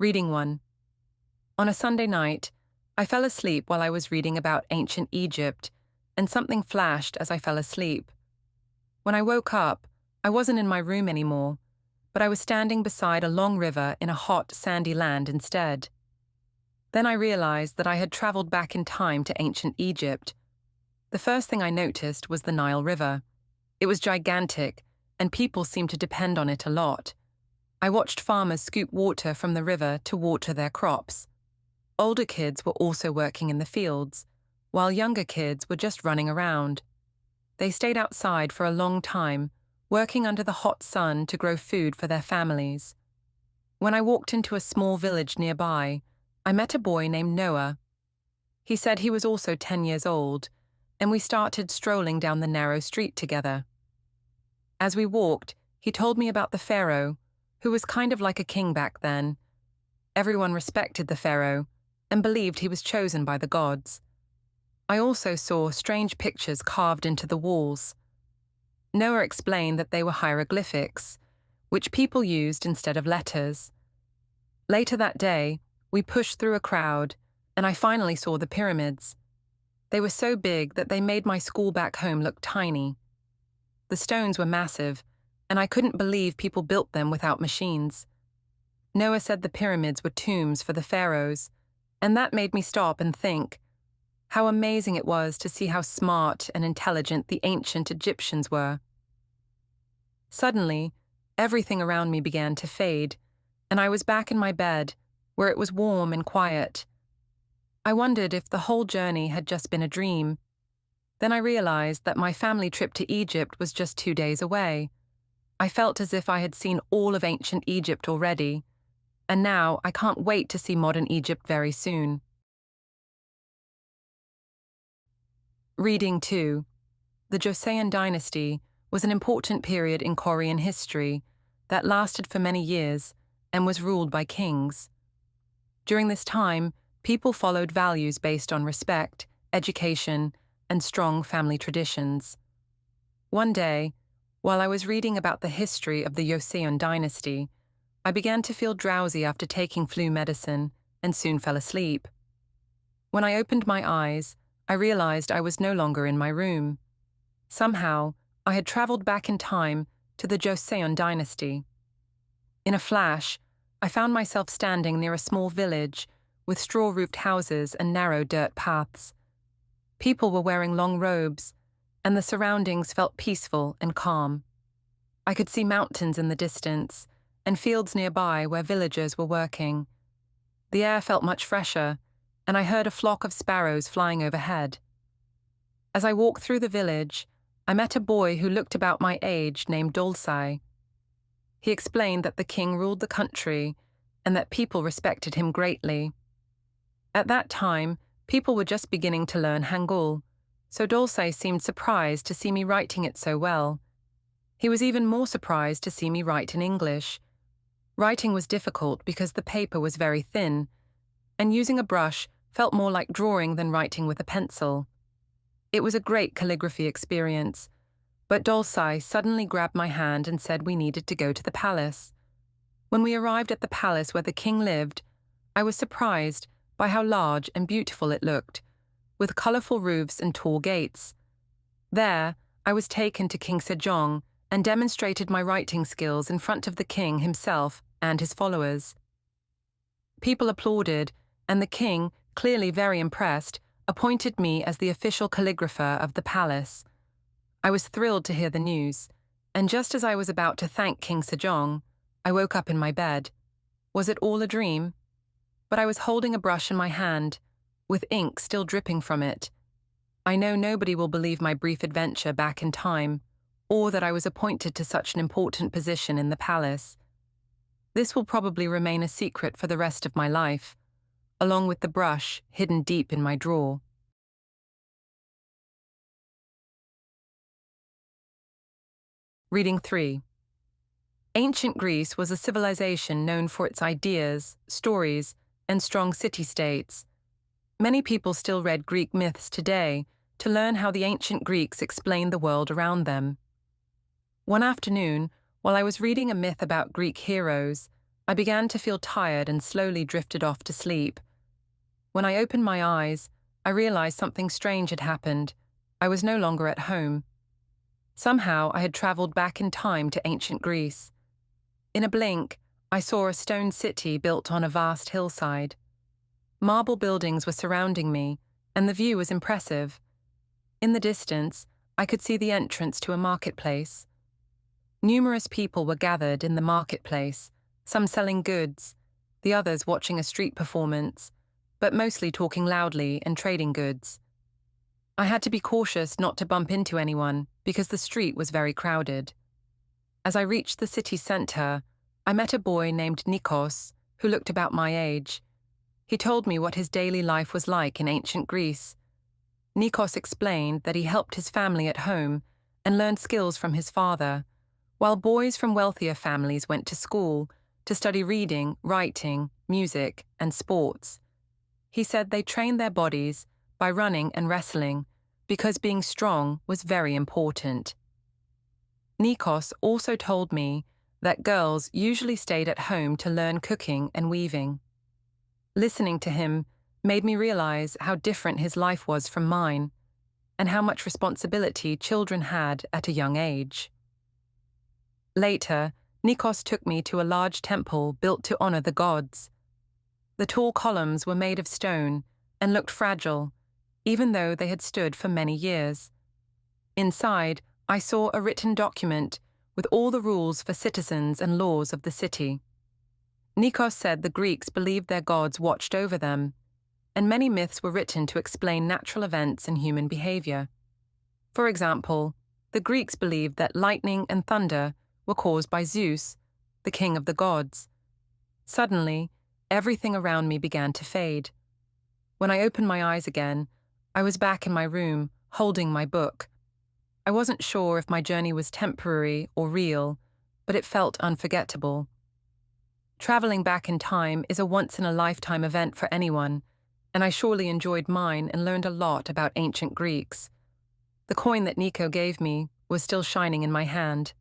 Reading 1. On a Sunday night, I fell asleep while I was reading about ancient Egypt, and something flashed as I fell asleep. When I woke up, I wasn't in my room anymore, but I was standing beside a long river in a hot, sandy land instead. Then I realized that I had traveled back in time to ancient Egypt. The first thing I noticed was the Nile River. It was gigantic, and people seemed to depend on it a lot. I watched farmers scoop water from the river to water their crops. Older kids were also working in the fields, while younger kids were just running around. They stayed outside for a long time, working under the hot sun to grow food for their families. When I walked into a small village nearby, I met a boy named Noah. He said he was also 10 years old, and we started strolling down the narrow street together. As we walked, he told me about the pharaoh, who was kind of like a king back then. Everyone respected the pharaoh and believed he was chosen by the gods. I also saw strange pictures carved into the walls. Noah explained that they were hieroglyphics, which people used instead of letters. Later that day, we pushed through a crowd, and I finally saw the pyramids. They were so big that they made my school back home look tiny. The stones were massive, and I couldn't believe people built them without machines. Noah said the pyramids were tombs for the pharaohs, and that made me stop and think how amazing it was to see how smart and intelligent the ancient Egyptians were. Suddenly, everything around me began to fade, and I was back in my bed, where it was warm and quiet. I wondered if the whole journey had just been a dream. Then I realized that my family trip to Egypt was just 2 days away. I felt as if I had seen all of ancient Egypt already, and now I can't wait to see modern Egypt very soon. Reading 2. The Joseon dynasty was an important period in Korean history that lasted for many years and was ruled by kings. During this time, people followed values based on respect, education, and strong family traditions. One day, while I was reading about the history of the Joseon dynasty, I began to feel drowsy after taking flu medicine and soon fell asleep. When I opened my eyes, I realized I was no longer in my room. Somehow, I had traveled back in time to the Joseon dynasty. In a flash, I found myself standing near a small village with straw-roofed houses and narrow dirt paths. People were wearing long robes, and the surroundings felt peaceful and calm. I could see mountains in the distance and fields nearby where villagers were working. The air felt much fresher, and I heard a flock of sparrows flying overhead. As I walked through the village, I met a boy who looked about my age named Dolsai. He explained that the king ruled the country and that people respected him greatly. At that time, people were just beginning to learn Hangul, so Dolsai seemed surprised to see me writing it so well. He was even more surprised to see me write in English. Writing was difficult because the paper was very thin, and using a brush felt more like drawing than writing with a pencil. It was a great calligraphy experience, but Dolsai suddenly grabbed my hand and said we needed to go to the palace. When we arrived at the palace where the king lived, I was surprised by how large and beautiful it looked, with colorful roofs and tall gates. There, I was taken to King Sejong and demonstrated my writing skills in front of the king himself and his followers. People applauded, and the king, clearly very impressed, appointed me as the official calligrapher of the palace. I was thrilled to hear the news, and just as I was about to thank King Sejong, I woke up in my bed. Was it all a dream? But I was holding a brush in my hand, with ink still dripping from it. I know nobody will believe my brief adventure back in time, or that I was appointed to such an important position in the palace. This will probably remain a secret for the rest of my life, along with the brush hidden deep in my drawer. Reading 3. Ancient Greece was a civilization known for its ideas, stories, and strong city-states. Many people still read Greek myths today to learn how the ancient Greeks explained the world around them. One afternoon, while I was reading a myth about Greek heroes, I began to feel tired and slowly drifted off to sleep. When I opened my eyes, I realized something strange had happened. I was no longer at home. Somehow I had traveled back in time to ancient Greece. In a blink, I saw a stone city built on a vast hillside. Marble buildings were surrounding me, and the view was impressive. In the distance, I could see the entrance to a marketplace. Numerous people were gathered in the marketplace, some selling goods, the others watching a street performance, but mostly talking loudly and trading goods. I had to be cautious not to bump into anyone because the street was very crowded. As I reached the city centre, I met a boy named Nikos who looked about my age. He told me what his daily life was like in ancient Greece. Nikos explained that he helped his family at home and learned skills from his father, while boys from wealthier families went to school to study reading, writing, music, and sports. He said they trained their bodies by running and wrestling because being strong was very important. Nikos also told me that girls usually stayed at home to learn cooking and weaving. Listening to him made me realize how different his life was from mine and how much responsibility children had at a young age. Later, Nikos took me to a large temple built to honor the gods. The tall columns were made of stone and looked fragile, even though they had stood for many years. Inside, I saw a written document with all the rules for citizens and laws of the city. Nikos said the Greeks believed their gods watched over them, and many myths were written to explain natural events and human behavior. For example, the Greeks believed that lightning and thunder were caused by Zeus, the king of the gods. Suddenly, everything around me began to fade. When I opened my eyes again, I was back in my room, holding my book. I wasn't sure if my journey was temporary or real, but it felt unforgettable. Traveling back in time is a once-in-a-lifetime event for anyone, and I surely enjoyed mine and learned a lot about ancient Greeks. The coin that Nico gave me was still shining in my hand.